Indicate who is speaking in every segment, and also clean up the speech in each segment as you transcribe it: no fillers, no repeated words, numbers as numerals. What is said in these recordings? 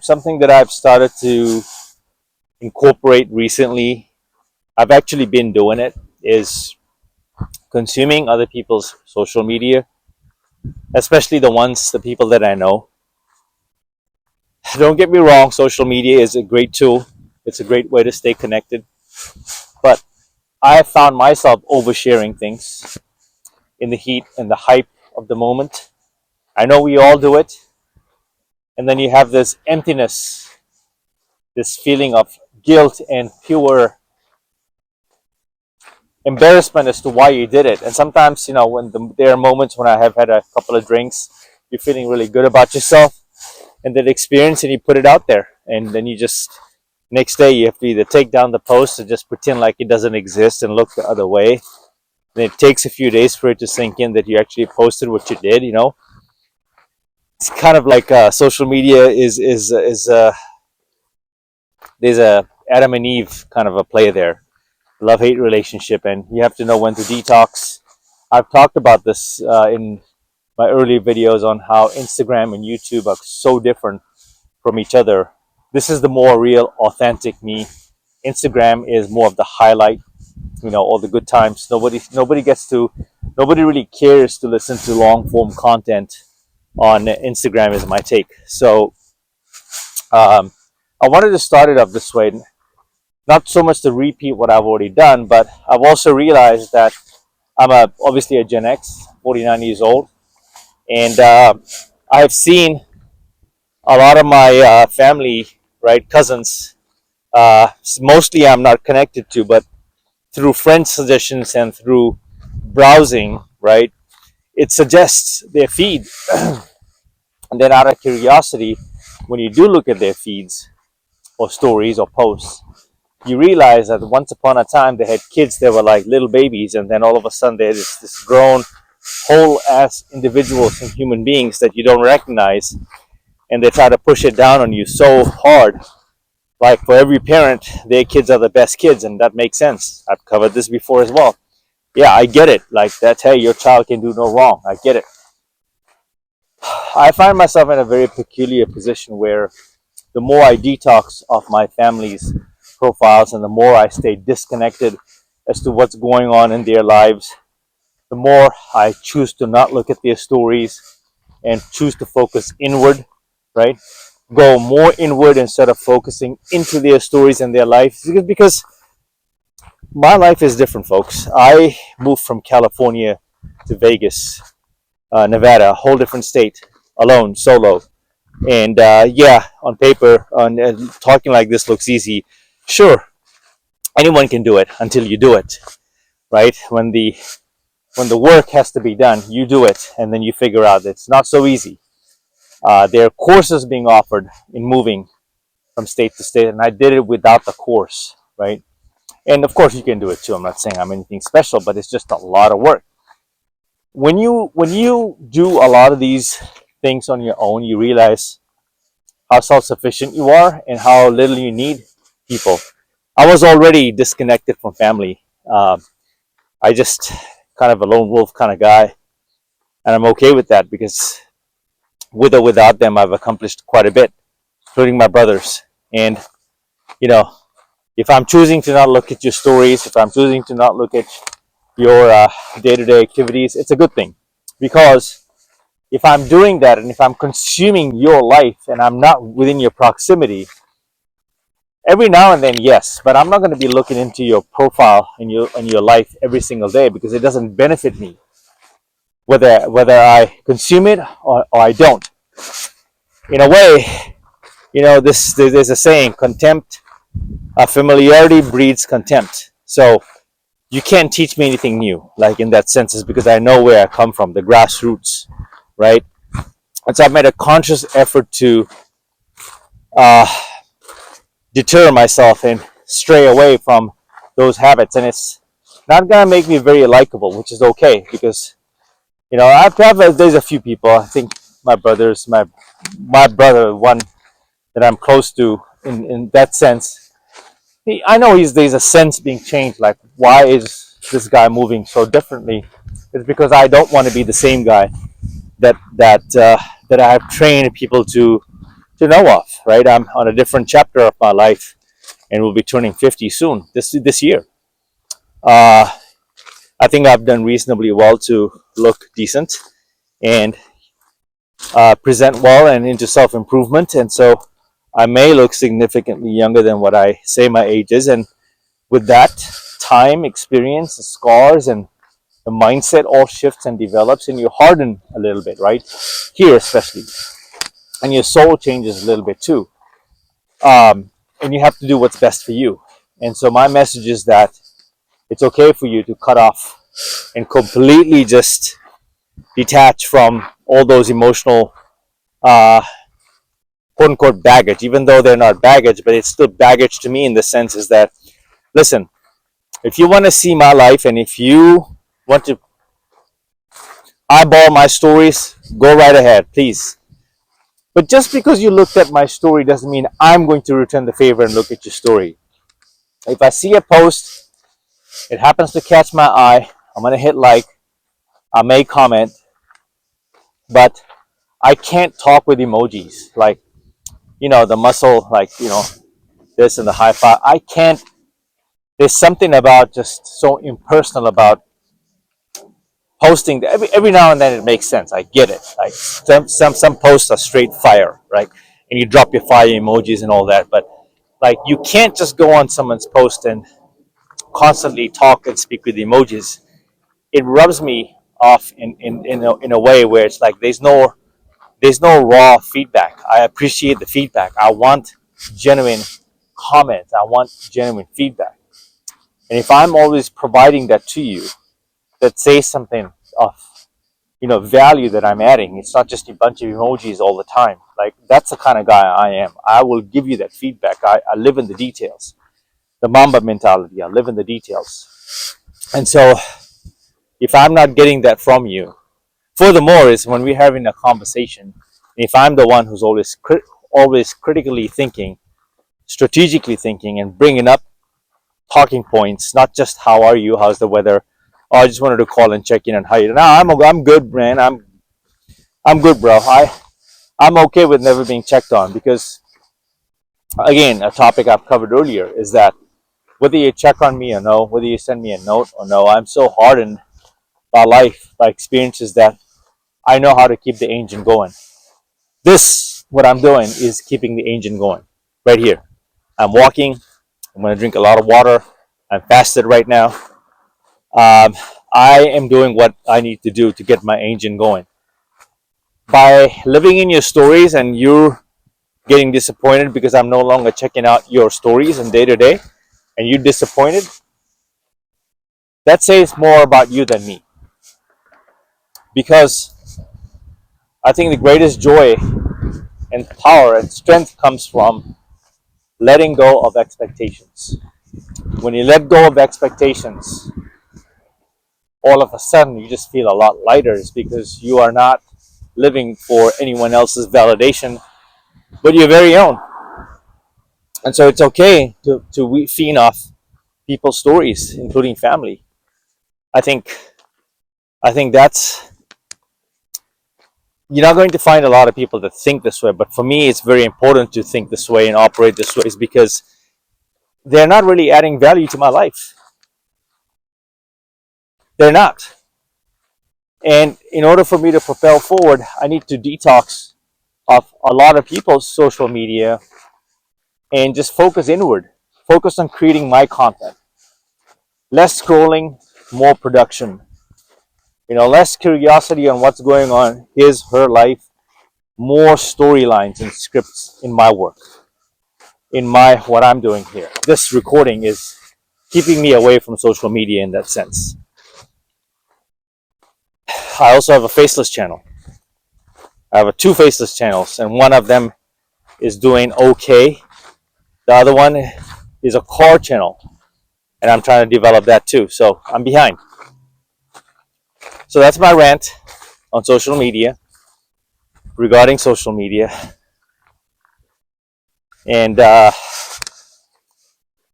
Speaker 1: Something that I've started to incorporate recently, I've actually been doing it, is consuming other people's social media, especially the people that I know. Don't get me wrong, social media is a great tool, it's a great way to stay connected, but I have found myself oversharing things in the heat and the hype of the moment. I know we all do it, and then you have this emptiness, this feeling of guilt and pure embarrassment as to why you did it. And sometimes, there are moments when I have had a couple of drinks, you're feeling really good about yourself and that experience, and you put it out there, and then you just next day you have to either take down the post or just pretend like it doesn't exist and look the other way. And it takes a few days for it to sink in that you actually posted what you did. It's kind of like social media is there's a Adam and Eve kind of a play there, love hate relationship, and you have to know when to detox. I've talked about this in my earlier videos on how Instagram and YouTube are so different from each other. This is the more real, authentic me. Instagram is more of the highlight, all the good times. Nobody really cares to listen to long form content on Instagram, is my take. So I wanted to start it up this way, not so much to repeat what I've already done, but I've also realized that obviously a Gen X, 49 years old, and I have seen a lot of my family, right, cousins, mostly I'm not connected to, but through friend suggestions and through browsing, right, it suggests their feed. And then out of curiosity, when you do look at their feeds or stories or posts, you realize that once upon a time they had kids that were like little babies, and then all of a sudden they're this grown, whole ass individuals and human beings that you don't recognize, and they try to push it down on you so hard. Like for every parent, their kids are the best kids, and that makes sense. I've covered this before as well. Yeah, I get it. Like that, hey, your child can do no wrong. I get it. I find myself in a very peculiar position where the more I detox off my family's profiles and the more I stay disconnected as to what's going on in their lives, the more I choose to not look at their stories and choose to focus inward, right? Go more inward instead of focusing into their stories and their life. Because my life is different, folks. I moved from California to Vegas, Nevada, a whole different state, alone, solo. And yeah, on paper, talking like this looks easy. Sure, anyone can do it until you do it, right? When the work has to be done, you do it, and then you figure out that it's not so easy. There are courses being offered in moving from state to state, and I did it without the course, right? And of course, you can do it too. I'm not saying I'm anything special, but it's just a lot of work. When you do a lot of these things on your own, you realize how self-sufficient you are and how little you need people. I was already disconnected from family. I just kind of a lone wolf kind of guy, and I'm okay with that because with or without them, I've accomplished quite a bit, including my brothers. And you know, if I'm choosing to not look at your stories, if I'm choosing to not look at your day-to-day activities, it's a good thing, because if I'm doing that and if I'm consuming your life and I'm not within your proximity, every now and then, yes, but I'm not going to be looking into your profile and your life every single day, because it doesn't benefit me, whether I consume it or I don't. In a way, there's a saying: contempt, familiarity breeds contempt. So you can't teach me anything new, like in that sense, is because I know where I come from, the grassroots, right? And so I've made a conscious effort to uh, deter myself and stray away from those habits, and it's not gonna make me very likable, which is okay, because there's a few people. I think my brother, one that I'm close to in that sense. I know there's a sense being changed. Like, why is this guy moving so differently? It's because I don't want to be the same guy that I have trained people to to know of, right? I'm on a different chapter of my life and will be turning 50 soon, this year. Uh, I think I've done reasonably well to look decent and present well and into self improvement. And so I may look significantly younger than what I say my age is. And with that, time, experience, the scars, and the mindset all shifts and develops, and you harden a little bit, right? Here, especially. And your soul changes a little bit too. And you have to do what's best for you. And so, my message is that it's okay for you to cut off and completely just detach from all those emotional, quote unquote, baggage, even though they're not baggage, but it's still baggage to me in the sense is that, listen, if you want to see my life and if you want to eyeball my stories, go right ahead, please. But just because you looked at my story doesn't mean I'm going to return the favor and look at your story. If I see a post, it happens to catch my eye, I'm going to hit like, I may comment, but I can't talk with emojis. Like, the muscle, like, this and the high five. I can't, there's something about just so impersonal about posting. Every now and then it makes sense. I get it. Like some posts are straight fire, right? And you drop your fire emojis and all that. But like you can't just go on someone's post and constantly talk and speak with emojis. It rubs me off in a way where it's like there's no raw feedback. I appreciate the feedback. I want genuine comments. I want genuine feedback. And if I'm always providing that to you, that says something of value that I'm adding. It's not just a bunch of emojis all the time. Like that's the kind of guy I am. I will give you that feedback. I live in the details. The Mamba mentality. I live in the details. And so if I'm not getting that from you, furthermore is when we're having a conversation, if I'm the one who's always critically thinking, strategically thinking, and bringing up talking points, not just how are you, how's the weather. Oh, I just wanted to call and check in on how you. No, I'm good, man. I'm good, bro. I'm okay with never being checked on because, again, a topic I've covered earlier is that whether you check on me or no, whether you send me a note or no, I'm so hardened by life, by experiences that I know how to keep the engine going. This, what I'm doing, is keeping the engine going right here. I'm walking. I'm going to drink a lot of water. I'm fasted right now. I am doing what I need to do to get my engine going. By living in your stories and you're getting disappointed because I'm no longer checking out your stories and day to day, and you're disappointed, that says more about you than me. Because I think the greatest joy and power and strength comes from letting go of expectations. When you let go of expectations, all of a sudden you just feel a lot lighter. It's because you are not living for anyone else's validation, but your very own. And so it's okay to feed off people's stories, including family. I think that's you're not going to find a lot of people that think this way, but for me it's very important to think this way and operate this way is because they're not really adding value to my life. They're not. And in order for me to propel forward, I need to detox of a lot of people's social media and just focus inward. Focus on creating my content. Less scrolling, more production. Less curiosity on what's going on, his, her life, more storylines and scripts in my work, in what I'm doing here. This recording is keeping me away from social media in that sense. I also have a faceless channel. I have two faceless channels, and one of them is doing okay. The other one is a car channel, and I'm trying to develop that too. So I'm behind. So that's my rant on social media, regarding social media. And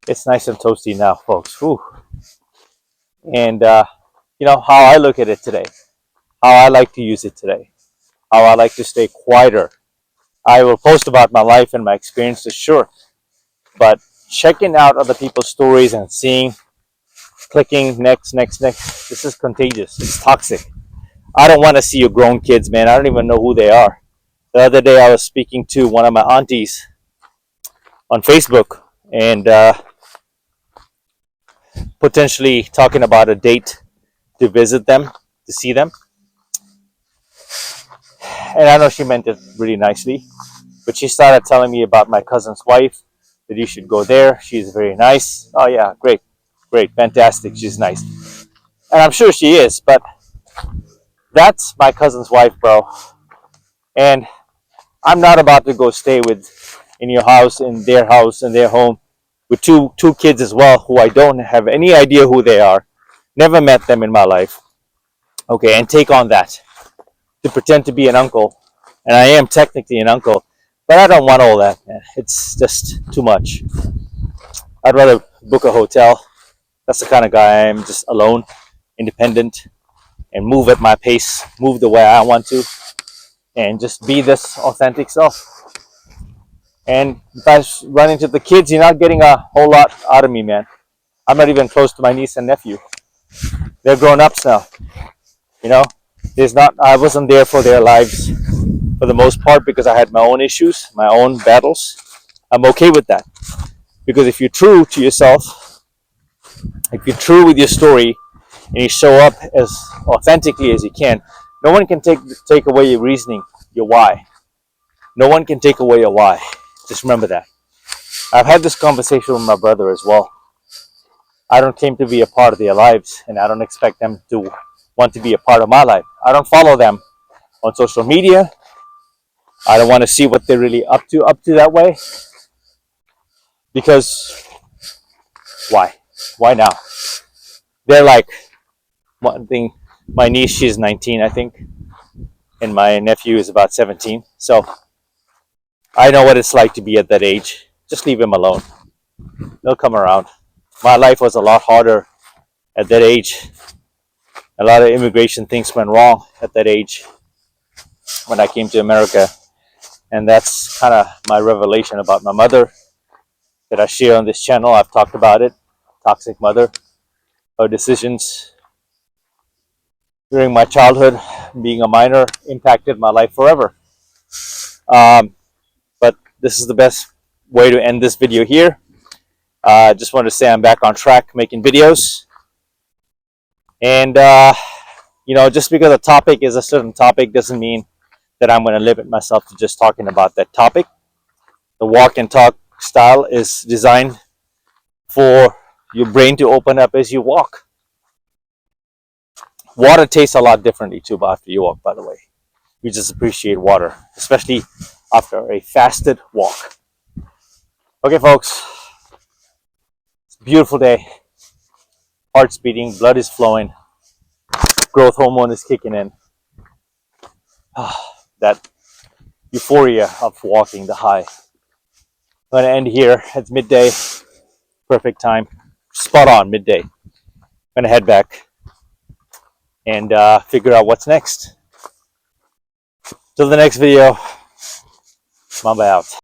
Speaker 1: it's nice and toasty now, folks. Whew. And how I look at it today, how I like to use it today, how I like to stay quieter. I will post about my life and my experiences, sure. But checking out other people's stories and seeing, clicking next, this is contagious. It's toxic. I don't want to see your grown kids, man. I don't even know who they are. The other day, I was speaking to one of my aunties on Facebook and potentially talking about a date to visit them, to see them. And I know she meant it really nicely, but she started telling me about my cousin's wife, that you should go there. She's very nice. Oh, yeah, great, great, fantastic. She's nice. And I'm sure she is, but that's my cousin's wife, bro. And I'm not about to go stay in your house, in their home, with two kids as well, who I don't have any idea who they are. Never met them in my life. Okay, and take on that to pretend to be an uncle, and I am technically an uncle, but I don't want all that, man. It's just too much. I'd rather book a hotel. That's the kind of guy I am, just alone, independent, and move at my pace, move the way I want to, and just be this authentic self. And if I run into the kids, you're not getting a whole lot out of me, man. I'm not even close to my niece and nephew. They're grown ups now. You know, I wasn't there for their lives for the most part because I had my own issues, my own battles. I'm okay with that. Because if you're true to yourself, if you're true with your story, and you show up as authentically as you can, no one can take away your reasoning, your why. No one can take away your why. Just remember that. I've had this conversation with my brother as well. I don't claim to be a part of their lives, and I don't expect them to want to be a part of my life. I don't follow them on social media. I don't want to see what they're really up to that way. Because why? Why now? They're like, one thing, my niece, she's 19, I think, and my nephew is about 17. So I know what it's like to be at that age. Just leave him alone. They'll come around. My life was a lot harder at that age. A lot of immigration things went wrong at that age when I came to America. And that's kind of my revelation about my mother that I share on this channel. I've talked about it. Toxic mother. Her decisions during my childhood, being a minor, impacted my life forever. But this is the best way to end this video here. Just wanted to say I'm back on track making videos. And, just because a topic is a certain topic doesn't mean that I'm going to limit myself to just talking about that topic. The walk and talk style is designed for your brain to open up as you walk. Water tastes a lot differently too after you walk, by the way. We just appreciate water, especially after a fasted walk. Okay, folks. It's a beautiful day. Heart's beating, blood is flowing, growth hormone is kicking in. That euphoria of walking, the high. I'm going to end here. It's midday. Perfect time. Spot on, midday. I'm going to head back and figure out what's next. Till the next video, Mamba out.